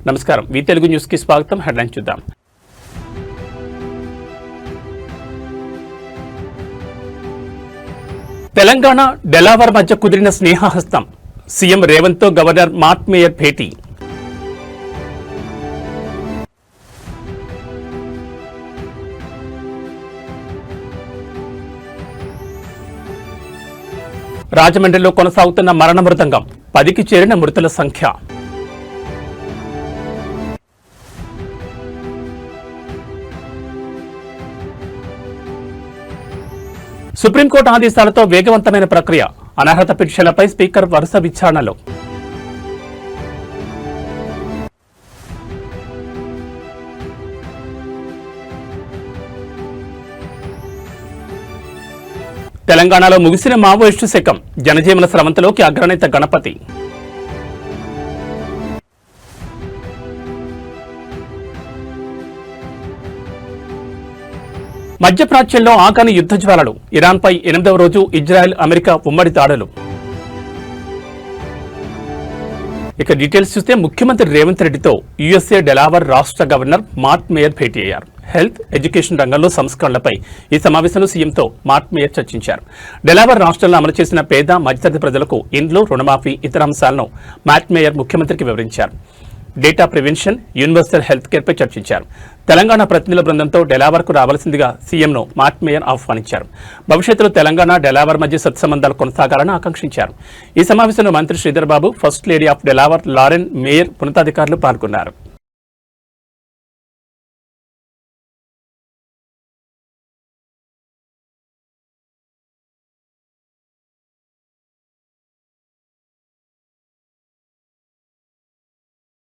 నమస్కారం, వి తెలుగు న్యూస్ కి స్వాగతం. హెడ్లైన్ చూద్దాం. తెలంగాణ డెలావర్ మధ్య కుదిరిన స్నేహహస్తం. సీఎం రేవంత్ తో గవర్నర్ మార్క్ మేయర్ భేటీ. రాజమండ్రిలో కొనసాగుతున్న మరణ మృదంగం. 10కి చేరిన మృతుల సంఖ్య. సుప్రీంకోర్టు ఆదేశాలతో వేగవంతమైన ప్రక్రియ. అనర్హత పిటిషన్లపై స్పీకర్ వరుస విచారణలు. తెలంగాణలో ముగిసిన మావోయిస్టు శకం. జనజీవన స్రవంతిలోకి అగ్రనేత గణపతి. మధ్యప్రాచ్యంలో ఆకాని యుద్ధ జ్వాలలు. ఇరాన్పై 8వ రోజు ఇజ్రాయెల్ అమెరికా ఉమ్మడి దాడులు. ఇక డీటెయిల్స్ చూస్తే ముఖ్యమంత్రి రేవంత్ రెడ్డితో యుఎస్ఏ డెలావర్ రాష్ట్ర గవర్నర్ మార్క్ మేయర్ భేటీ అయ్యారు. హెల్త్, ఎడ్యుకేషన్ రంగంలో సంస్కరణలపై ఈ సమావేశంలో సీఎంతో మార్క్ మేయర్ చర్చించారు. డెలావర్ రాష్ట్రంలో అమలు చేసిన పేద మధ్యతరగతి ప్రజలకు ఇండ్లు, రుణమాఫీ, ఇతర అంశాలను మార్క్ మేయర్ ముఖ్యమంత్రికి వివరించారు. డేటా ప్రివెన్షన్, యూనివర్సల్ హెల్త్ కేర్పై చర్చించారు. తెలంగాణ ప్రతినిధుల బృందంతో డెలావర్కు రావాల్సిందిగా సీఎంను మార్క్ మేయర్ ఆహ్వానించారు. భవిష్యత్తులో తెలంగాణ డెలావర్ మధ్య సత్సంబంధాలు కొనసాగాలని ఆకాంక్షించారు. ఈ సమావేశంలో మంత్రి Sridhar Babu, first lady of Delaware Lauren Mayer, ఉన్నతాధికారులు పాల్గొన్నారు.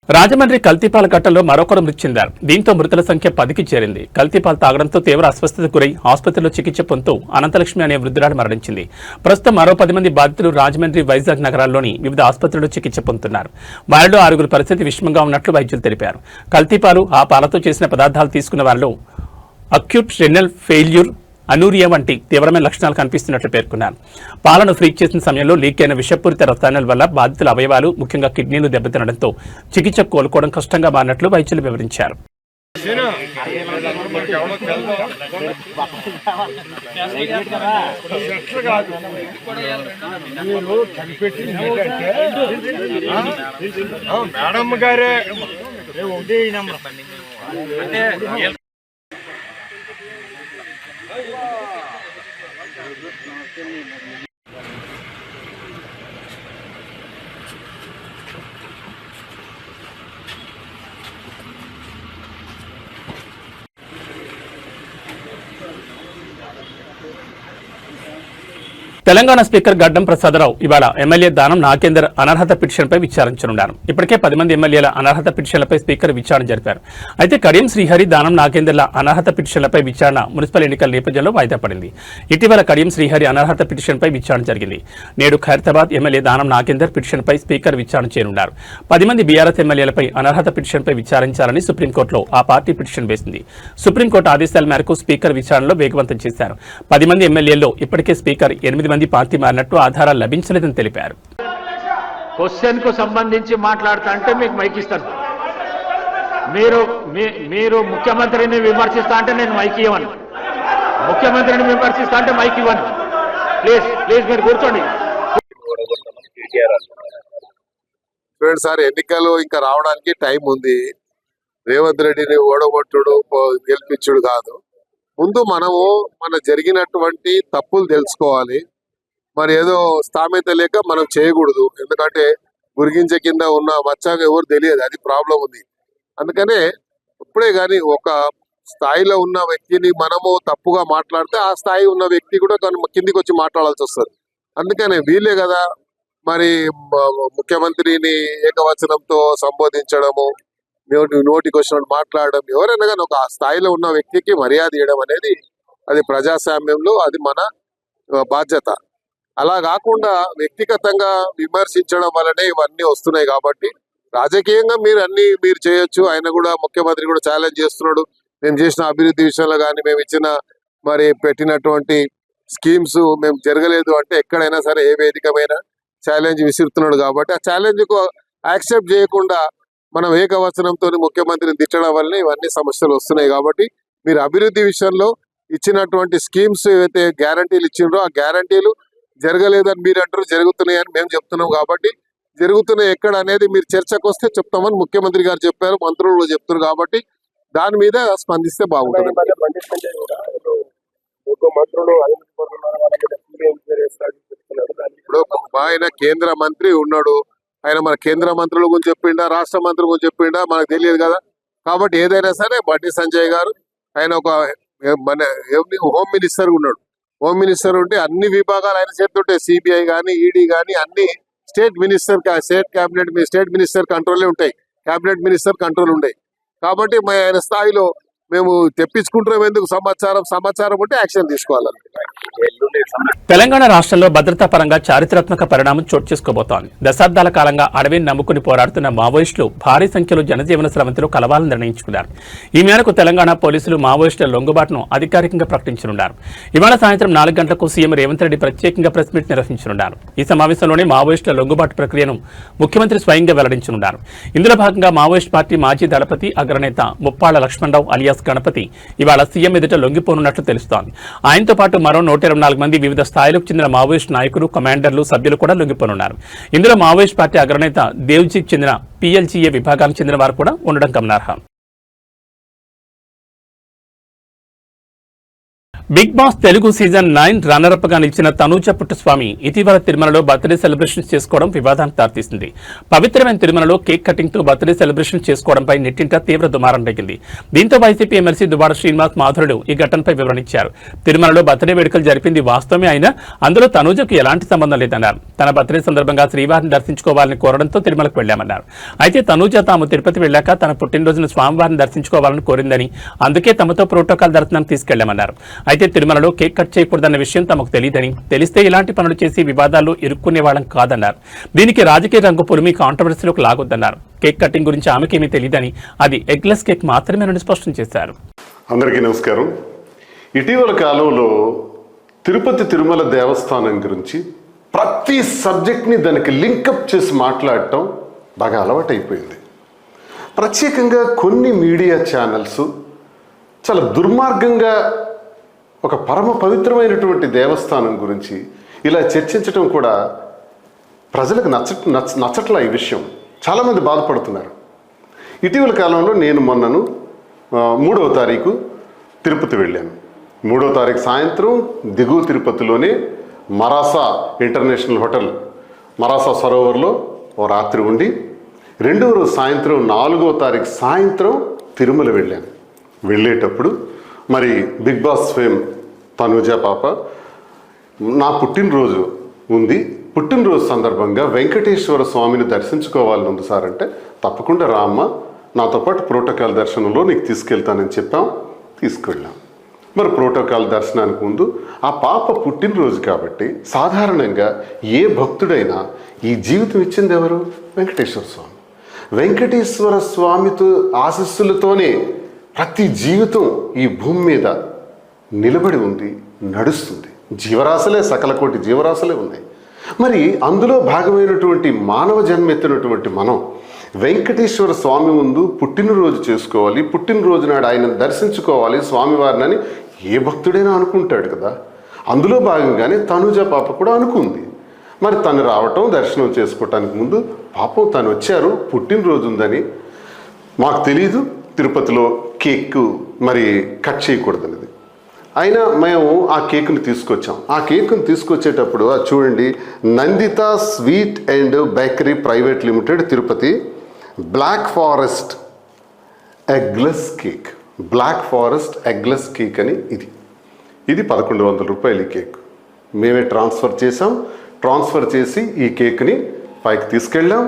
రాజమండ్రి కల్తీపాల ఘట్టంలో మరొకరు మృతి చెందారు. దీంతో మృతుల సంఖ్య 10కి చేరింది. కల్తీపాలు తాగడంతో తీవ్ర అస్వస్థతకు గురై ఆసుపత్రిలో చికిత్స పొందుతూ అనంతలక్ష్మి అనే వృద్ధురాలు మరణించింది. ప్రస్తుతం మరో 10 మంది బాధితులు రాజమండ్రి, వైజాగ్ నగరాల్లోని వివిధ ఆసుపత్రుల్లో చికిత్స పొందుతున్నారు. వారిలో 6గురి పరిస్థితి విషమంగా ఉన్నట్లు వైద్యులు తెలిపారు. కల్తీపాలు, ఆ పాలతో చేసిన పదార్థాలు తీసుకున్న వారిలో అక్యూట్ రెనల్ ఫెయిల్యూర్, అనూరియా వంటి తీవ్రమైన లక్షణాలు కనిపిస్తున్నట్లు పేర్కొన్నారు. పాలను ఫ్రీజ్ చేసిన సమయంలో లీక్ అయిన విషపూరిత రసాయనాల వల్ల బాధితుల అవయవాలు, ముఖ్యంగా కిడ్నీలు దెబ్బతినడంతో చికిత్స కోలుకోవడం కష్టంగా మారినట్లు వైద్యులు వివరించారు. తెలంగాణ స్పీకర్ గడ్డం ప్రసాదరావు ఇవాళ ఎమ్మెల్యే దానం నాగేందర్ అనర్హత పిటిషన్పై విచారించనున్నారు. ఇప్పటికే 10 మంది ఎమ్మెల్యేల అనర్హత పిటిషన్లపై స్పీకర్ విచారణ జరిపారు. అయితే కడియం శ్రీహరి, దానం నాగేందర్ల అనర్హత పిటిషన్లపై విచారణ మున్సిపల్ ఎన్నికల నేపథ్యంలో వాయిదా పడింది. ఇటీవల కడియం శ్రీహరి అనర్హత పిటిషన్పై విచారణ జరిగింది. నేడు ఖైరతాబాద్ ఎమ్మెల్యే దానం నాగేందర్ పిటిషన్పై స్పీకర్ విచారణ చేయనున్నారు. 10 మంది బీఆర్ఎస్ ఎమ్మెల్యేలపై అనర్హత పిటిషన్పై విచారించాలని సుప్రీంకోర్టులో ఆ పార్టీ పిటిషన్ వేసింది. సుప్రీంకోర్టు ఆదేశాల మేరకు స్పీకర్ విచారణలో వేగవంతం చేశారు. 10 మంది ఎమ్మెల్యేల్లో ఇప్పటికే స్పీకర్ 8 మంది పార్టీ మారినట్టు ఆధారాలు లభించలేదని తెలిపారు. క్వశ్చన్ కు సంబంధించి మాట్లాడుతా అంటే మీకు మైక్ ఇస్తాను. మీరు ముఖ్యమంత్రిని విమర్శిస్తా అంటే నేను మైక్ ఇవ్వను. ముఖ్యమంత్రిని విమర్శిస్తా అంటే మైక్ ఇవ్వను. ప్లీజ్ ప్లీజ్ మీరు కూర్చోండి. సార్, ఎన్నికలు ఇంకా రావడానికి టైం ఉంది. రేవంత్ రెడ్డిని ఓడగొట్టుడు, గెలిపించుడు కాదు. ముందు మనము మన జరిగినటువంటి తప్పులు తెలుసుకోవాలి. మరి ఏదో స్థామిత లేక మనం చేయకూడదు. ఎందుకంటే గురిగించ కింద ఉన్న మచ్చాగా ఎవరు తెలియదు, అది ప్రాబ్లం ఉంది. అందుకనే ఇప్పుడే కానీ ఒక స్థాయిలో ఉన్న వ్యక్తిని మనము తప్పుగా మాట్లాడితే ఆ స్థాయి ఉన్న వ్యక్తి కూడా కిందికి వచ్చి మాట్లాడాల్సి వస్తుంది. అందుకనే వీలే కదా మరి ముఖ్యమంత్రిని ఏకవచనంతో సంబోధించడము, నోటికి వచ్చినట్టు మాట్లాడడం, ఎవరైనా కానీ ఒక స్థాయిలో ఉన్న వ్యక్తికి మర్యాద ఇవ్వడం అనేది అది ప్రజాస్వామ్యంలో అది మన బాధ్యత. అలా కాకుండా వ్యక్తిగతంగా విమర్శించడం వల్లనే ఇవన్నీ వస్తున్నాయి. కాబట్టి రాజకీయంగా మీరు చేయొచ్చు. ఆయన కూడా, ముఖ్యమంత్రి కూడా ఛాలెంజ్ చేస్తున్నాడు. మేము చేసిన అభివృద్ధి విషయంలో కానీ, మేము ఇచ్చిన మరి పెట్టినటువంటి స్కీమ్స్ మేము జరగలేదు అంటే ఎక్కడైనా సరే ఏ వేదికమైనా ఛాలెంజ్ విసురుతున్నాడు. కాబట్టి ఆ ఛాలెంజ్ కు యాక్సెప్ట్ చేయకుండా మనం ఏకవచనంతో ముఖ్యమంత్రిని తిట్టడం వల్లే ఇవన్నీ సమస్యలు వస్తున్నాయి. కాబట్టి మీరు అభివృద్ధి విషయంలో ఇచ్చినటువంటి స్కీమ్స్ ఏవైతే గ్యారంటీలు ఇచ్చిండ్రో ఆ గ్యారంటీలు జరగలేదని మీరు అంటారు, జరుగుతున్నాయని మేము చెప్తున్నాం. కాబట్టి జరుగుతున్నాయి ఎక్కడ అనేది మీరు చర్చకు వస్తే చెప్తామని ముఖ్యమంత్రి గారు చెప్పారు, మంత్రులు చెప్తారు. కాబట్టి దాని మీద స్పందిస్తే బాగుంటుంది. ఇప్పుడు ఆయన కేంద్ర మంత్రి ఉన్నాడు, ఆయన మన కేంద్ర మంత్రుల గురించి చెప్పిండా, రాష్ట్ర మంత్రుల గురించి చెప్పిండా మనకు తెలియదు కదా. కాబట్టి ఏదైనా సరే బండి సంజయ్ గారు ఆయన ఒక మన హోమ్ మినిస్టర్ ఉన్నాడు. హోమ్ మినిస్టర్ ఉంటే అన్ని విభాగాలు ఆయన చేస్తుంటాయి. సిబిఐ కానీ ఈడీ కానీ అన్ని స్టేట్ మినిస్టర్ కంట్రోలే ఉంటాయి, కేబినెట్ మినిస్టర్ కంట్రోల్ ఉంటాయి. కాబట్టి ఆయన స్థాయిలో మేము తెప్పించుకుంటున్నాం. ఎందుకు సమాచారం ఉంటే యాక్షన్ తీసుకోవాలి. తెలంగాణ రాష్ట్రంలో భద్రతా పరంగా చారిత్రాత్మక పరిణామం చోటు చేసుకోబోతోంది. దశాబ్దాల కాలంగా అడవిని నమ్ముకుని పోరాడుతున్న మావోయిస్టులు భారీ సంఖ్యలో జనజీవన స్రవంతిలో కలవాలని నిర్ణయించుకున్నారు. ఈ మేరకు తెలంగాణ పోలీసులు మావోయిస్టుల లొంగుబాటును అధికారికంగా ప్రకటించనున్నారు. ఇవాళ సాయంత్రం 4 గంటలకు సీఎం రేవంత్ రెడ్డి ప్రత్యేకంగా ప్రెస్ మీట్ నిర్వహించనున్నారు. ఈ సమావేశంలోనే మావోయిస్టుల లొంగుబాటు ప్రక్రియను ముఖ్యమంత్రి స్వయంగా వెల్లడించనున్నారు. ఇందులో భాగంగా మావోయిస్ట్ పార్టీ మాజీ దళపతి అగ్రనేత ముప్పాళ్ల లక్ష్మణరావు అలియాస్ గణపతి ఇవాళ సీఎం ఎదుట లొంగిపోనున్నట్లు తెలుస్తోంది. ఆయనతో పాటు మరో 124 మంది వివిధ స్థాయిలకు చెందిన మావోయిస్ట్ నాయకులు, కమాండర్లు, సభ్యులు కూడా లొంగిపోనున్నారు. ఇందులో మావోయిస్ట్ పార్టీ అగ్రనేత దేవ్జీకి చెందిన PLGA విభాగానికి చెందిన వారు కూడా ఉండడం గమనార్హం. Bigg Boss Telugu season 9 runner up గా నిలిచిన తనూజ పుట్టస్వామి ఇటీవల తిరుమలలో బర్త్డే సెలబ్రేషన్స్ చేసుకోవడం వివాదానికి దారితీసింది. పవిత్రమైన తిరుమలలో కేక్ కటింగ్ తో బర్త్డే సెలబ్రేషన్ చేసుకోవడంపై నెట్టింట తీవ్ర దుమారం రేగింది. దీంతో వైసీపీ ఎమ్మెల్సీ దువ్వాడ శ్రీనివాస్ మాధురుడు ఈ ఘటనపై వివరణించారు. తిరుమలలో బర్త్డే వేడుకలు జరిపింది వాస్తవమే అయినా అందులో తనూజకు ఎలాంటి సంబంధం లేదన్నారు. తన బర్త్డే సందర్భంగా శ్రీవారిని దర్శించుకోవాలని కోరడంతో తిరుమలకు వెళ్లామన్నారు. అయితే తనూజ తాము తిరుపతి వెళ్లాక తన పుట్టినరోజున స్వామివారిని దర్శించుకోవాలని కోరిందని, అందుకే తమతో ప్రోటోకాల్ దర్శనానికి తీసుకెళ్లామన్నారు. అయితే తిరుమలలో కేక్ కట్ చేయకూడదన్న విషయం తమకు తెలియదని, తెలిస్తే ఇలాంటి పనులు చేసి వివాదాల్లో ఇరుక్కునే వాళ్ళం కాదన్నారు. దీనికి రాజకీయ రంగు పులిమి కాంట్రవర్సీలోకి లాగొద్దన్నారు. కేక్ కటింగ్ గురించి ఆమెకేమీ తెలియదని, అది ఎగ్లెస్ కేక్ మాత్రమేనని స్పష్టం చేశారు. అందరికీ నమస్కారం. ఇటీవల కాలంలో తిరుపతి తిరుమల దేవస్థానం గురించి ప్రతి సబ్జెక్ట్ని దానికి లింకప్ చేసి మాట్లాడటం బాగా అలవాటైపోయింది. ప్రత్యేకంగా కొన్ని మీడియా ఛానల్స్ చాలా దుర్మార్గంగా ఒక పరమ పవిత్రమైనటువంటి దేవస్థానం గురించి ఇలా చర్చించడం కూడా ప్రజలకు నచ్చట్లా. ఈ విషయం చాలామంది బాధపడుతున్నారు. ఇటీవల కాలంలో నేను మొన్నను 3వ తారీఖు తిరుపతి వెళ్ళాను. 3వ తారీఖు సాయంత్రం దిగువ తిరుపతిలోనే మరాసా ఇంటర్నేషనల్ హోటల్ మరాసా సరోవర్లో ఓ రాత్రి ఉండి 2వ రోజు సాయంత్రం 4వ తారీఖు సాయంత్రం తిరుమల వెళ్ళాను. వెళ్ళేటప్పుడు మరి బిగ్ బాస్ ఫేమ్ తనూజ పాప నా పుట్టినరోజు ఉంది, పుట్టినరోజు సందర్భంగా వెంకటేశ్వర స్వామిని దర్శించుకోవాలని ఉంది సార్ అంటే, తప్పకుండా రామ్మ, నాతో పాటు ప్రోటోకాల్ దర్శనంలో నీకు తీసుకెళ్తానని చెప్పాం. తీసుకెళ్ళాం. మరి ప్రోటోకాల్ దర్శనానికి ముందు ఆ పాప పుట్టినరోజు కాబట్టి సాధారణంగా ఏ భక్తుడైనా ఈ జీవితం ఇచ్చింది ఎవరు? వెంకటేశ్వర స్వామి. వెంకటేశ్వర స్వామితో ఆశీస్సులతోనే ప్రతి జీవితం ఈ భూమి మీద నిలబడి ఉంది, నడుస్తుంది. జీవరాశులే, సకల కోటి జీవరాశులే ఉన్నాయి. మరి అందులో భాగమైనటువంటి మానవ జన్మ ఎత్తినటువంటి మనం వెంకటేశ్వర స్వామి ముందు పుట్టినరోజు చేసుకోవాలి, పుట్టినరోజు నాడు ఆయన దర్శించుకోవాలి స్వామివారిని అని ఏ భక్తుడైనా అనుకుంటాడు కదా. అందులో భాగంగానే తనూజ పాప కూడా అనుకుంది. మరి తను రావటం, దర్శనం చేసుకోవటానికి ముందు పాపం తను వచ్చారు, పుట్టినరోజు ఉందని మాకు తెలీదు. తిరుపతిలో కేక్ మరి కట్ చేయకూడదన్నది. అయినా మేము ఆ కేకుని తీసుకొచ్చాం. ఆ కేకుని తీసుకొచ్చేటప్పుడు అది చూడండి, Nandita sweet and bakery private limited Tirupati black forest eggless cake, black forest eggless cake అని ఇది 1100 రూపాయలు ఈ కేక్. మేమే ట్రాన్స్ఫర్ చేసాం. ట్రాన్స్ఫర్ చేసి ఈ కేక్ని పైకి తీసుకెళ్ళాం.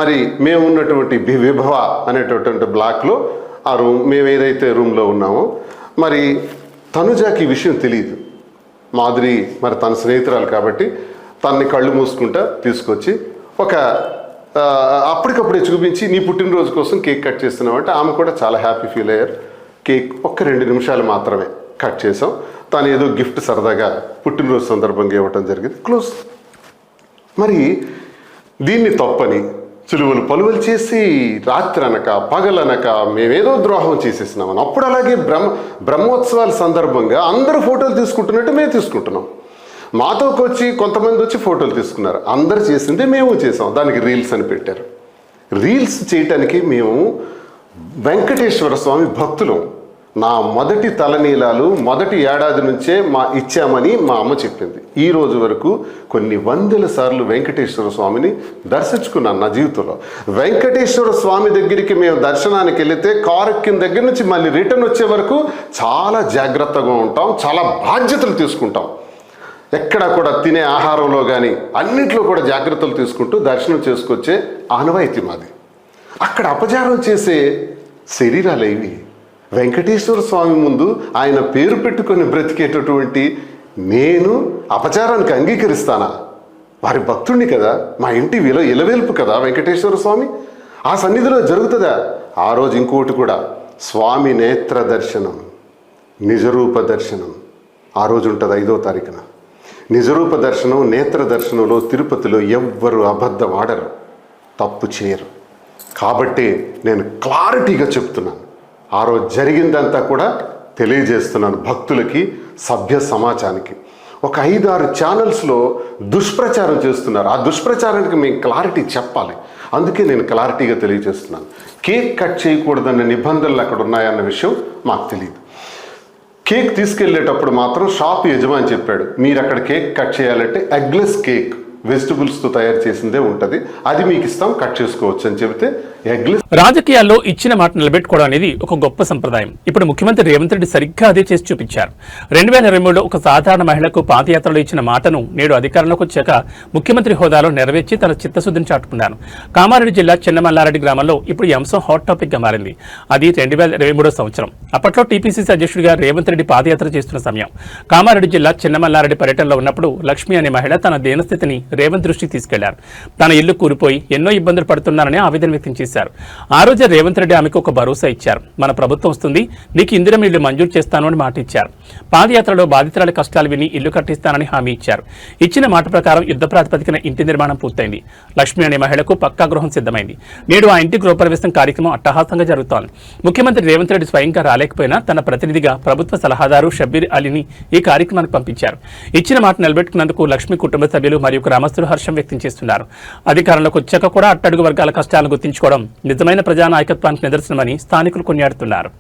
మరి మేము ఉన్నటువంటి విభవ అనేటటువంటి బ్లాక్లో ఆ రూమ్, మేము ఏదైతే రూమ్లో ఉన్నామో, మరి తనుజాకి ఈ విషయం తెలియదు. మాధురి మరి తన స్నేహితురాలు కాబట్టి తనని కళ్ళు మూసుకుంటా తీసుకొచ్చి అప్పటికప్పుడే చూపించి నీ పుట్టినరోజు కోసం కేక్ కట్ చేస్తున్నావు అంటే ఆమె కూడా చాలా హ్యాపీ ఫీల్ అయ్యారు. కేక్ 2 నిమిషాలు మాత్రమే కట్ చేసాం. తను ఏదో గిఫ్ట్ సరదాగా పుట్టినరోజు సందర్భంగా ఇవ్వటం జరిగింది. క్లోజ్. మరి దీన్ని తప్పని చిలువలు పలువలు చేసి రాత్రి అనక పగలనక మేమేదో ద్రోహం చేసేసినామని. అప్పుడు అలాగే బ్రహ్మోత్సవాల సందర్భంగా అందరూ ఫోటోలు తీసుకుంటున్నట్టు మేము తీసుకుంటున్నాం. మాతోకి వచ్చి కొంతమంది వచ్చి ఫోటోలు తీసుకున్నారు. అందరు చేసిందే మేము చేసాం. దానికి రీల్స్ అని పెట్టారు. రీల్స్ చేయటానికి మేము వెంకటేశ్వర స్వామి భక్తులం. నా మొదటి తలనీలాలు మొదటి ఏడాది నుంచే ఇచ్చామని మా అమ్మ చెప్పింది. ఈ రోజు వరకు కొన్ని వందల సార్లు వెంకటేశ్వర స్వామిని దర్శించుకున్నాను నా జీవితంలో. వెంకటేశ్వర స్వామి దగ్గరికి మేము దర్శనానికి వెళితే కారు ఎక్కిన దగ్గర నుంచి మళ్ళీ రిటర్న్ వచ్చే వరకు చాలా జాగ్రత్తగా ఉంటాం, చాలా బాధ్యతలు తీసుకుంటాం. ఎక్కడ కూడా తినే ఆహారంలో కానీ అన్నింటిలో కూడా జాగ్రత్తలు తీసుకుంటూ దర్శనం చేసుకొచ్చే ఆనవాయితీ మాది. అక్కడ అపచారం చేసే శరీరాలు ఇవి. వెంకటేశ్వర స్వామి ముందు ఆయన పేరు పెట్టుకొని బ్రతికేటటువంటి నేను అపచారానికి అంగీకరిస్తానా? వారి భక్తుడిని కదా, మా ఇంటి ఇలవేల్పు కదా వెంకటేశ్వర స్వామి. ఆ సన్నిధిలో జరుగుతుందా? ఆ రోజు ఇంకోటి కూడా, స్వామి నేత్ర దర్శనం, నిజరూప దర్శనం ఆ రోజు ఉంటుంది 5వ తారీఖున. నిజరూప దర్శనం, నేత్ర దర్శనంలో తిరుపతిలో ఎవ్వరు అబద్ధం ఆడరు, తప్పు చేయరు. కాబట్టి నేను క్లారిటీగా చెప్తున్నాను. ఆ రోజు జరిగిందంతా కూడా తెలియజేస్తున్నాను భక్తులకి, సభ్య సమాజానికి. ఒక 5-6 ఛానల్స్లో దుష్ప్రచారం చేస్తున్నారు. ఆ దుష్ప్రచారానికి మేము క్లారిటీ చెప్పాలి. అందుకే నేను క్లారిటీగా తెలియజేస్తున్నాను. కేక్ కట్ చేయకూడదన్న నిబంధనలు అక్కడ ఉన్నాయన్న విషయం మాకు తెలియదు. కేక్ తీసుకెళ్లేటప్పుడు మాత్రం షాప్ యజమాని చెప్పాడు, మీరు అక్కడ కేక్ కట్ చేయాలంటే ఎగ్లెస్ కేక్ వెజిటబుల్స్తో తయారు చేసిందే ఉంటుంది, అది మీకు ఇస్తాం, కట్ చేసుకోవచ్చు అని చెబితే ఎగ్లెస్. రాజకీయాల్లో ఇచ్చిన మాట నిలబెట్టుకోవడం అనేది ఒక గొప్ప సంప్రదాయం. ఇప్పుడు ముఖ్యమంత్రి రేవంత్ రెడ్డి సరిగ్గా అదే చేసి చూపించారు. 2023లో ఒక సాధారణ మహిళకు పాదయాత్రలో ఇచ్చిన మాటను నేడు అధికారంలోకి వచ్చాక ముఖ్యమంత్రి హోదాలో నెరవేర్చి తన చిత్తశుద్ధిని చాటుకున్నారు. కామారెడ్డి జిల్లా చిన్నమల్లారెడ్డి గ్రామంలో ఇప్పుడు ఈ అంశం హాట్ టాపిక్ గా మారింది. అది 2023 సంవత్సరం. అప్పట్లో టీపీసీసీ అధ్యక్షుడిగా రేవంత్ రెడ్డి పాదయాత్ర చేస్తున్న సమయం. కామారెడ్డి జిల్లా చిన్నమల్లారెడ్డి పర్యటనలో ఉన్నప్పుడు లక్ష్మి అనే మహిళ తన దీనస్థితిని రేవంత్ దృష్టికి తీసుకెళ్లారు. తన ఇల్లు కూలిపోయి ఎన్నో ఇబ్బందులు పడుతున్నారని ఆవేదన వ్యక్తం చేశారు. ఆ రోజే రేవంత్ రెడ్డి ఆమెకు ఒక భరోసా ఇచ్చారు. మన ప్రభుత్వం వస్తుంది, నీకు ఇందిరం ఇల్లు మంజూరు చేస్తాను అని మాట ఇచ్చారు. పాదయాత్రలో బాధితురాల కష్టాలు విని ఇల్లు కట్టిస్తానని హామీ ఇచ్చారు. ఇచ్చిన మాట ప్రకారం యుద్ధ ప్రాతిపదికన ఇంటి నిర్మాణం పూర్తయింది. లక్ష్మి అనే మహిళకు పక్కా గృహం సిద్ధమైంది. నేడు ఆ ఇంటి గృహప్రవేశం కార్యక్రమం అట్టహాసంగా జరుగుతోంది. ముఖ్యమంత్రి రేవంత్ రెడ్డి స్వయంగా రాలేకపోయినా తన ప్రతినిధిగా ప్రభుత్వ సలహాదారు షబ్బీర్ అలీని ఈ కార్యక్రమానికి పంపించారు. ఇచ్చిన మాట నిలబెట్టుకున్నందుకు లక్ష్మి కుటుంబ సభ్యులు మరియు గ్రామస్తులు హర్షం వ్యక్తం చేస్తున్నారు. అధికారంలోకి వచ్చాక కూడా అట్టడుగు వర్గాల కష్టాలను గుర్తించుకోవడం నిజమైన ప్రజానాయకత్వానికి నిదర్శనమని స్థానికులు కొనియాడుతున్నారు.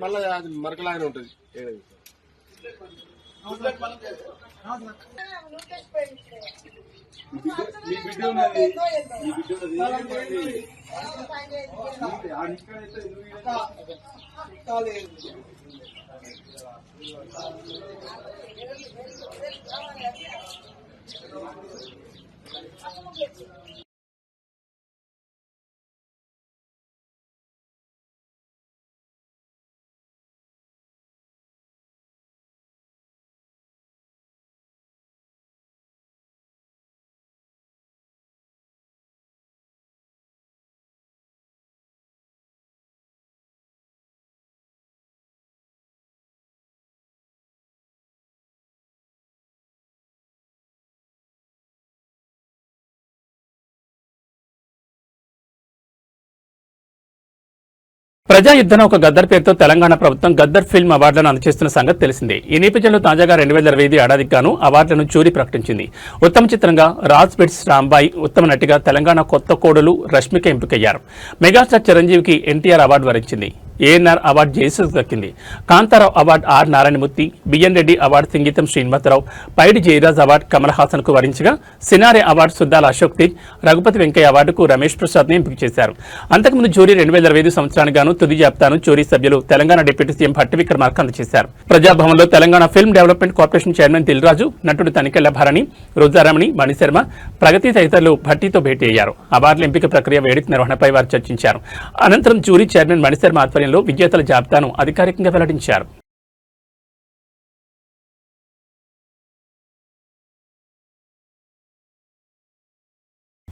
మళ్ళీ మరకలాగానే ఉంటుంది. మీ బిడ్డ ఉన్నది, మీ బిడ్డ ప్రజా యుద్ధన ఒక గద్దర్ పేరుతో తెలంగాణ ప్రభుత్వం గద్దర్ ఫిల్మ్ అవార్డులను అందజేస్తున్న సంగతి తెలిసిందే. ఈ నేపథ్యంలో తాజాగా 2025 ఏడాదికి గాను అవార్డులను జ్యూరీ ప్రకటించింది. ఉత్తమ చిత్రంగా రాజ్ బిట్స్ రాంబాయి, ఉత్తమ నటిగా తెలంగాణ కొత్త కోడలు రష్మిక ఎంపికయ్యారు. మెగాస్టార్ చిరంజీవికి ఎన్టీఆర్ అవార్డు వరించింది. ఏఎన్ఆర్ అవార్డు జయసుకు దక్కింది. Kantha Rao award R Narayana Murthy, BN Reddy award Singeetham Srinivasa Rao, Paidi Jayaraj award Kamal Haasan కు వరించగా సినారే అవార్డు సుద్దాల అశోక్ తేజ్, రఘుపతి వెంకయ్య అవార్డుకు రమేష్ ప్రసాద్ ని ఎంపిక చేశారు. అంతకుముందు జ్యూరీ 2025 సంవత్సరానికి గాను తుది జాబితాను జ్యూరీ సభ్యులు తెలంగాణ డిప్యూటీ సీఎం భట్టి విక్రమార్క అందజేశారు. ప్రజాభవన్లో Telangana film development corporation chairman Dil Raju, నటుడు తనికెళ్ల భరణి, రోజారమణి, మణిశర్మ, ప్రగతి తదితరులు భట్టితో భేటీ అయ్యారు. అవార్డుల ఎంపిక ప్రక్రియ, వేడుక నిర్వహణపై వారు చర్చించారు. అనంతరం జ్యూరీ చైర్మన్ మణిశర్మ ఆధ్వర్యంలో విజేతల జాబితాను అధికారికంగా వెల్లడించారు.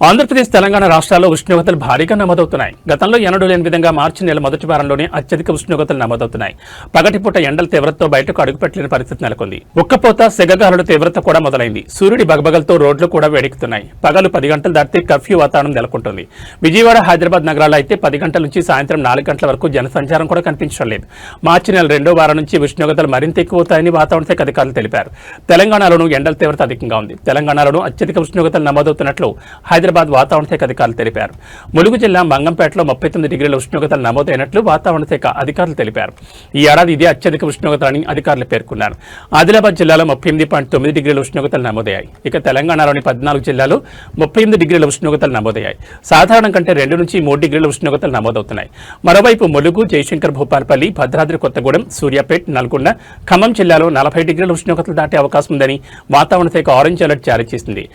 ఆంధ్రప్రదేశ్, తెలంగాణ రాష్ట్రాల్లో ఉష్ణోగ్రతలు భారీగా నమోదవుతున్నాయి. గతంలో ఎన్నడూ లేని విధంగా మార్చి నెల మొదటి వారంలోనే అత్యధిక ఉష్ణోగ్రతలు నమోదవుతున్నాయి. పగటిపూట ఎండల తీవ్రతతో బయటకు అడుగుపెట్టలేని పరిస్థితి నెలకొంది. ఉక్కపోత, సెగగాలుల తీవ్రత కూడా మొదలైంది. సూర్యుడి బగబగలతో రోడ్లు కూడా వేడెక్కుతున్నాయి. పగలు 10 గంటలు దాటితే కర్ఫ్యూ వాతావరణం నెలకొంటుంది. విజయవాడ, హైదరాబాద్ నగరాల్లో అయితే 10 గంటల నుంచి సాయంత్రం 4 గంటల వరకు జనసంచారం కూడా కనిపించడం లేదు. మార్చి నెల 2వ వారం నుంచి ఉష్ణోగ్రతలు మరింత ఎక్కువవుతాయని వాతావరణ శాఖ అధికారులు తెలిపారు. తెలంగాణలోనూ ఎండల తీవ్రత అధికంగా ఉంది. తెలంగాణలోనూ అత్యధిక ఉష్ణోగ్రతలు నమోదవుతున్నట్లు హైదరాబాద్ వాతావరణ శాఖ అధికారులు తెలిపారు. ములుగు జిల్లా మంగంపేటలో 39 డిగ్రీల ఉష్ణోగ్రతలు నమోదైనట్లు వాతావరణ శాఖ అధికారులు తెలిపారు. ఈ ఏడాది ఇదే అత్యధిక ఉష్ణోగ్రతలని అధికారులు పేర్కొన్నారు. ఆదిలాబాద్ జిల్లాలో 38.9 డిగ్రీల ఉష్ణోగ్రతలు నమోదయ్యాయి. ఇక తెలంగాణలోని 14 జిల్లాలు 38 డిగ్రీల ఉష్ణోగ్రతలు నమోదయ్యాయి. సాధారణం కంటే 2 నుంచి 3 డిగ్రీల ఉష్ణోగ్రతలు నమోదవుతున్నాయి. మరోవైపు ములుగు, జయశంకర్ భూపాలపల్లి, భద్రాద్రి కొత్తగూడెం, సూర్యాపేట్, నల్గొండ, ఖమ్మం జిల్లాలో 40 డిగ్రీల ఉష్ణోగ్రతలు దాటే అవకాశం ఉందని వాతావరణ శాఖ ఆరెంజ్ అలర్ట్ జారీ చేసింది.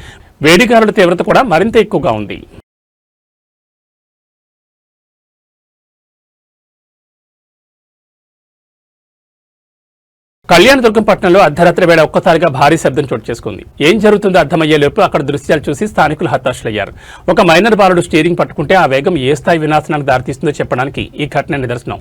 వేడిగాలుల తీవ్రత కూడా మరింత ఎక్కువగా ఉంది. కళ్యాణదుర్గం పట్టణంలో అర్ధరాత్రి వేళ ఒక్కసారిగా భారీ శబ్దం చోటు చేసుకుంది. ఏం జరుగుతుందో అర్థమయ్యేలోపు అక్కడ దృశ్యాలు చూసి స్థానికులు హతాశులయ్యారు. ఒక మైనర్ బాలుడు స్టీరింగ్ పట్టుకుంటే ఆ వేగం ఏ స్థాయి వినాశనానికి దారితీస్తుందో చెప్పడానికి ఈ ఘటన నిదర్శనం.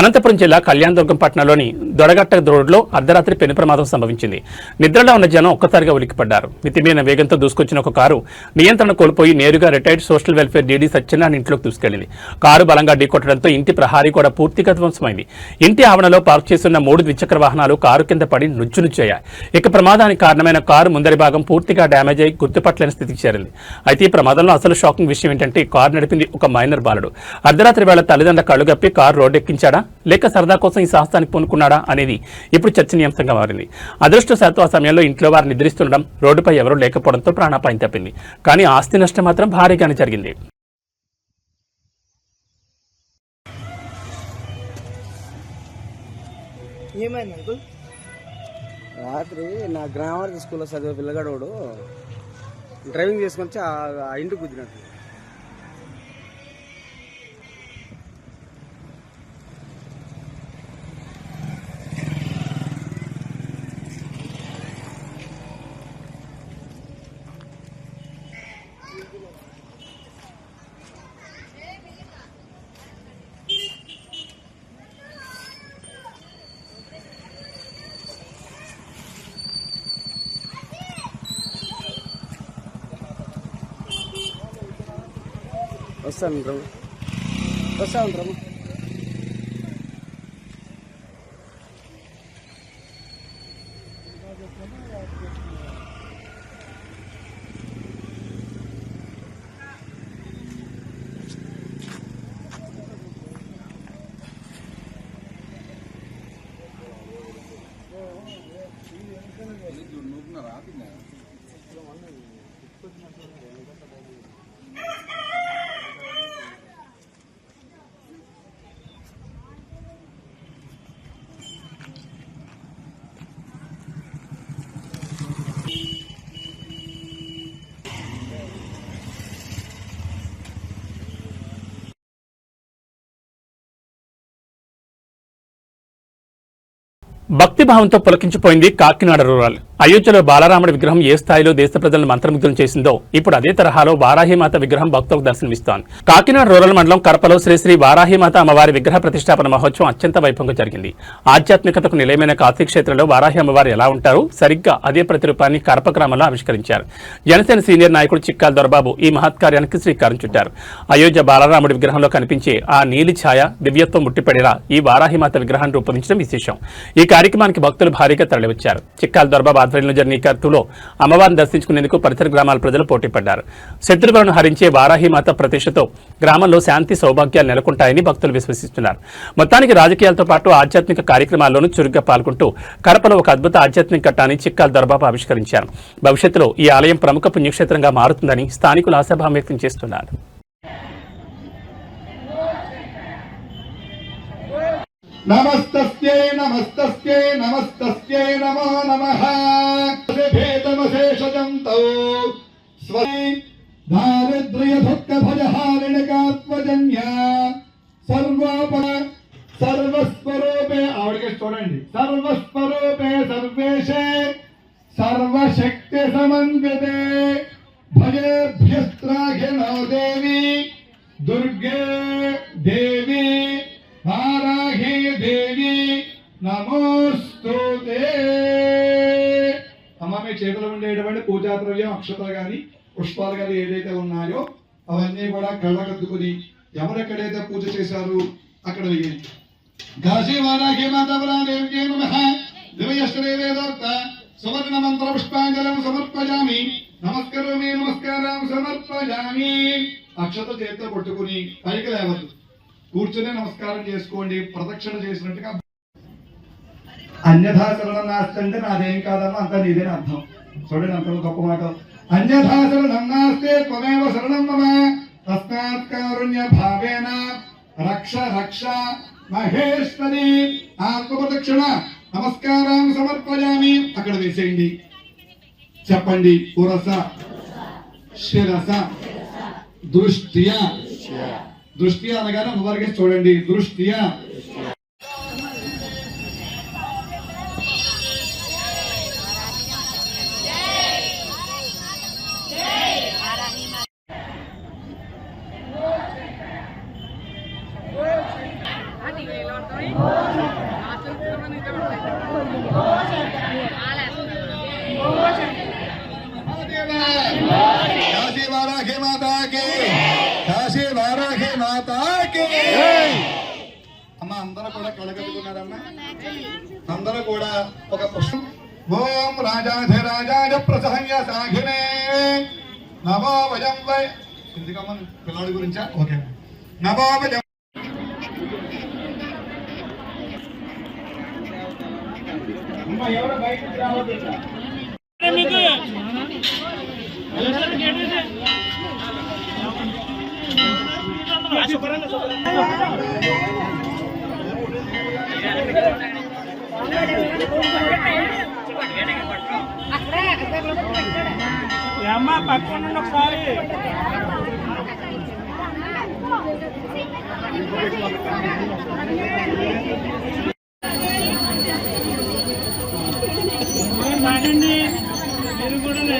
అనంతపురం జిల్లా కళ్యాణదుర్గం పట్టణంలోని దొడగట్ట రోడ్లో అర్ధరాత్రి పెను ప్రమాదం సంభవించింది. నిద్రలో ఉన్న జనం ఒక్కసారిగా ఉలిక్కిపడ్డారు. మితిమీరిన వేగంతో దూసుకొచ్చిన ఒక కారు నియంత్రణ కోల్పోయి నేరుగా retired social welfare DD Satyanarayana ఇంట్లోకి దూసుకెళ్లింది. కారు బలంగా ఢీకొట్టడంతో ఇంటి ప్రహారీ కూడా పూర్తిగా ధ్వంసమైంది. ఇంటి ఆవరణలో పార్క్ చేస్తున్న 3 ద్విచక్ర వాహనాలు కారు కింద పడి నుచ్చునుచ్చయ్యాయి. ఇక ప్రమాదానికి కారణమైన కారు ముందరి భాగం పూర్తిగా డ్యామేజ్ అయి గుర్తుపట్టలేని స్థితికి చేరింది. అయితే ఈ ప్రమాదంలో అసలు షాకింగ్ విషయం ఏంటంటే కారు నడిపింది ఒక మైనర్ బాలుడు. అర్ధరాత్రి వేళ తల్లిదండ్రుల కళ్ళుగప్పి కారు రోడ్డెక్కించాడా లేక సరదా కోసం ఈ సాహసానికి పూనుకున్నాడా అనేది ఇప్పుడు చర్చనీయాంశంగా మారింది. అదృష్టశాత్తు ఆ సమయంలో ఇంట్లో వారు నిద్రిస్తుండడం, రోడ్డుపై ఎవరూ లేకపోవడంతో ప్రాణాపాయం తప్పింది. కానీ ఆస్తి నష్టం మాత్రం భారీగానే జరిగింది. ఏమైంది అంకుల్? రాత్రి నా గ్రామార్ స్కూల్లో చదివే పిల్లగాడు డ్రైవింగ్ చేసుకొని ఆ ఇంటికి కుదిరినట్టు. వస్తాను రమ్మ. భక్తిభావంతో పులకించిపోయింది కాకినాడ రూరల్. అయోధ్యలో బాలరాముడి విగ్రహం ఏ స్థాయిలో దేశ ప్రజలను మంత్రముగ్ధులు చేసిందో ఇప్పుడు అదే తరహాలో వారాహిమాత విగ్రహం భక్తులకు దర్శనమిస్తోంది. కాకినాడ రూరల్ మండలం కరపలో శ్రీ వారాహిమాత అమ్మవారి విగ్రహ ప్రతిష్టాపన మహోత్సవం అత్యంత వైభవంగా జరిగింది. ఆధ్యాత్మికతకు నిలయమైన కాశీక్షేత్రంలో వారాహి అమ్మవారు ఎలా ఉంటారో సరిగ్గా అదే ప్రతిరూపాన్ని కరప గ్రామంలో ఆవిష్కరించారు. జనసేన సీనియర్ నాయకుడు చిక్కాల దొరబాబు ఈ మహత్కార్యానికి శ్రీకారం చుట్టారు. అయోధ్య బాలరాముడి విగ్రహంలో కనిపించే ఆ నీలి ఛాయ దివ్యత్వం ముట్టిపడేలా ఈ వారాహిమాత విగ్రహాన్ని రూపొందించడం విశేషం. ఈ కార్యక్రమానికి భక్తులు భారీగా తరలివచ్చారు. చిక్కాల దొరబాబు ఆధ్వర్యంలో జరిగిన కర్తూలో అమ్మవారిని దర్శించుకునేందుకు పరిసర గ్రామాల ప్రజలు పోటీ పడ్డారు. శత్రువులను హరించే వారాహిమాత ప్రతిష్టతో గ్రామంలో శాంతి సౌభాగ్యాలు నెలకొంటాయని భక్తులు విశ్వసిస్తున్నారు. మొత్తానికి రాజకీయాలతో పాటు ఆధ్యాత్మిక కార్యక్రమాల్లోనూ చురుగ్గా పాల్గొంటూ కడపలో ఒక అద్భుత ఆధ్యాత్మిక ఘట్టాన్ని చిక్కాల దొరబాబు ఆవిష్కరించారు. భవిష్యత్తులో ఈ ఆలయం ప్రముఖ పుణ్యక్షేత్రంగా మారుతుందని స్థానికులు ఆశాభావం వ్యక్తం చేస్తున్నారు. నమస్తస్యై నమస్తస్యై నమస్తస్యై నమో నమః భేదమశేషజం తౌ స్వై దారిద్ర్య దుఃఖ భయహారిణకాత్మజన్య సర్వస్వరూపే ఆవిడకి చూడండి, సర్వస్వరూపే సర్వేశే సర్వశక్తి సమన్వితే భయేభ్యస్త్రాఘినో దేవి దుర్గే దేవి వారాహి దేవి నమోస్తుతే. అమ్మ మీ చేతిలో ఉండేటువంటి పూజా ద్రవ్యం అక్షతలు కానీ పుష్పాలు కానీ ఏదైతే ఉన్నాయో అవన్నీ కూడా కళ్ళకద్దుకుని ఎవరెక్కడైతే పూజ చేశారు అక్కడ వేయండి. కాశీ వారాహి మాతాదేవ్యై నమః దివ్యశ్రీ వేదోక్త సువర్ణ మంత్ర పుష్పాంజలం సమర్పయామి. నమస్కరోమి నమస్కారం సమర్పయామి. అక్షత చేతితో పట్టుకుని పైకి లేవద్దు, కూర్చునే నమస్కారం చేసుకోండి. ప్రదక్షిణ చేసినట్టుగా అన్యథా శరణం నాస్తి అంటే నాదేం కాదమ్మా అంతా నీదేని అర్థం. చూడండి అంత గొప్ప మాట. అన్యథా శరణం నాస్తే త్వమేవ శరణం మమ తస్మాత్ కారుణ్య భావేన రక్ష రక్ష మహేశ్వరి. ఆత్మప్రదక్షిణ నమస్కారం సమర్పయామి. అక్కడ వేసేయండి. చెప్పండి పురస శిరస దృష్ట్యా. దృష్టి అనగానే అమ్మవారికి చూడండి. దృష్ట్యా కాశీ వారాహి మాతాకి, కాశీ వారాహి మాతాకి. అమ్మ అందరూ కూడా కళగట్టుకున్నారమ్మా. అందరూ కూడా ఒక పుష్పం. ఓం రాజాధిరాజాయ ప్రసహ్య సాఘినే నమో వయం వై. ఎందుకమ్మ పిల్లాడి గురించా? ఓకే. నమో వయం ఎవరు బయటకు రావద్దు. అమ్మ పక్కన ఒకసారి మాడండి మీరు కూడా.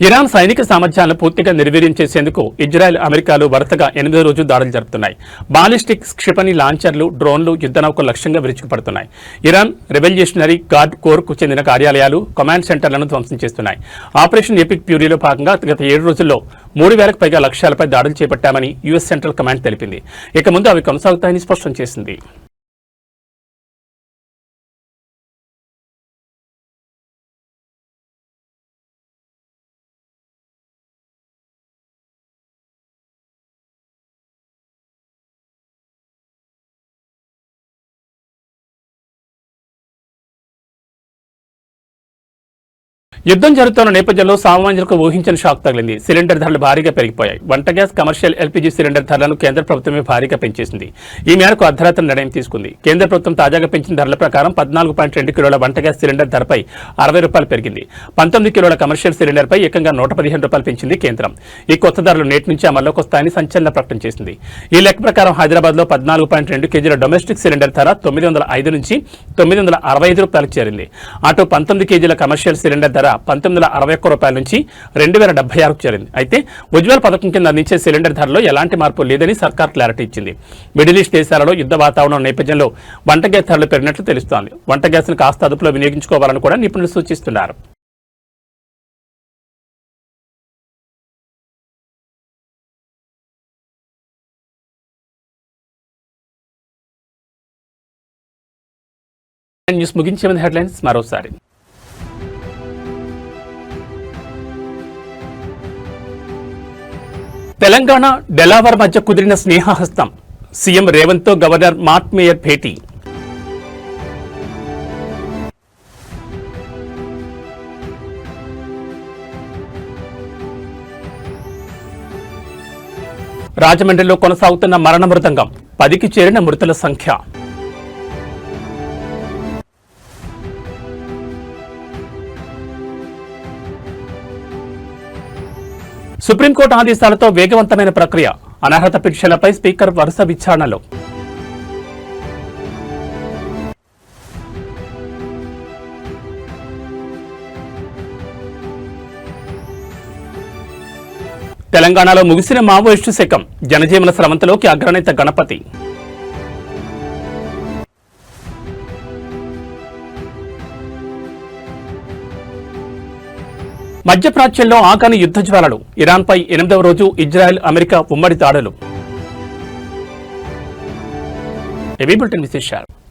ఇరాన్ సైనిక సామర్థ్యాలను పూర్తిగా నిర్వీర్యం చేసేందుకు ఇజ్రాయెల్, అమెరికాలు వరుసగా 8వ రోజు దాడులు జరుపుతున్నాయి. బాలిస్టిక్ క్షిపణి లాంచర్లు, డ్రోన్లు యుద్ధనౌకలు లక్ష్యంగా విరుచుకుపడుతున్నాయి. ఇరాన్ రెవల్యూషనరీ గార్డ్ కోర్కు చెందిన కార్యాలయాలు, కమాండ్ సెంటర్లను ధ్వంసం చేస్తున్నాయి. ఆపరేషన్ ఎపిక్ ప్యూరీలో భాగంగా గత 7 రోజుల్లో 3000కు పైగా లక్ష్యాలపై దాడులు చేపట్టామని యుఎస్ సెంట్రల్ కమాండ్ తెలిపింది. ఇక ముందు అవి కొనసాగుతాయని స్పష్టం చేసింది. యుద్ధం జరుగుతున్న నేపథ్యంలో సామాన్యులకు ఊహించని షాక్ తగిలింది. సిలిండర్ ధరలు భారీగా పెరిగిపోయాయి. వంట గ్యాస్, కమర్షియల్ ఎల్పీజీ సిలిండర్ ధరలను కేంద్ర ప్రభుత్వమే భారీగా పెంచేసింది. ఈ మేరకు అర్ధరాత్రి నిర్ణయం తీసుకుంది. కేంద్ర ప్రభుత్వం తాజాగా పెంచిన ధరల ప్రకారం 14.2 కిలోల వంట గ్యాస్ సిలిండర్ ధరపై 60 రూపాయలు పెరిగింది. 19 కిలోల కమర్షియల్ సిలిండర్పై ఏకంగా 115 రూపాయలు పెంచింది కేంద్రం. ఈ కొత్త ధరలు నేటి నుంచి అమల్లోకి వస్తాయని సంచలన ప్రకటన చేసింది. ఈ లెక్క ప్రకారం హైదరాబాద్లో 14.2 కేజీల డొమెస్టిక్ సిలిండర్ ధర 905 నుంచి 965 రూపాయలకు చేరింది. అటు 19 కేజీల కమర్షియల్ సిలిండర్ ధర 1961 రూపాయల నుంచి 2076కు చేరింది. అయితే ఉజ్వల్ పథకం కింద అందించే సిలిండర్ ధరలో ఎలాంటి మార్పు లేదని సర్కార్ క్లారిటీ ఇచ్చింది. మిడిల్ ఈస్ట్ దేశాలలో యుద్ధ వాతావరణం నేపథ్యంలో వంట గ్యాస్ ధరలు పెరిగినట్లు తెలుస్తోంది. వంట గ్యాస్ను కాస్త అదుపులో వినియోగించుకోవాలని కూడా నిపుణులు సూచిస్తున్నారు. న్యూస్ ముగించే ముందు హెడ్లైన్స్ మరోసారి. తెలంగాణ, డెలావర్ మధ్య కుదిరిన స్నేహహస్తం. సీఎం రేవంత్తో గవర్నర్ మార్ట్ మేయర్ భేటీ. రాజమండ్రిలో కొనసాగుతున్న మరణ మృదంగం. 10కి చేరిన మృతుల సంఖ్య. సుప్రీంకోర్టు ఆదేశాలతో వేగవంతమైన ప్రక్రియ. అనర్హత పిటిషన్లపై స్పీకర్ వరుస విచారణలో. తెలంగాణలో ముగిసిన మావోయిస్టు శకం. జనజీవన స్రవంతిలోకి అగ్రనేత గణపతి. మధ్యప్రాచ్యంలో ఆగాని యుద్ధ జ్వాలలు. ఇరాన్పై 8వ రోజు ఇజ్రాయెల్, అమెరికా ఉమ్మడి దాడులు. ఏవీ బులెటిన్ విశేషాలు.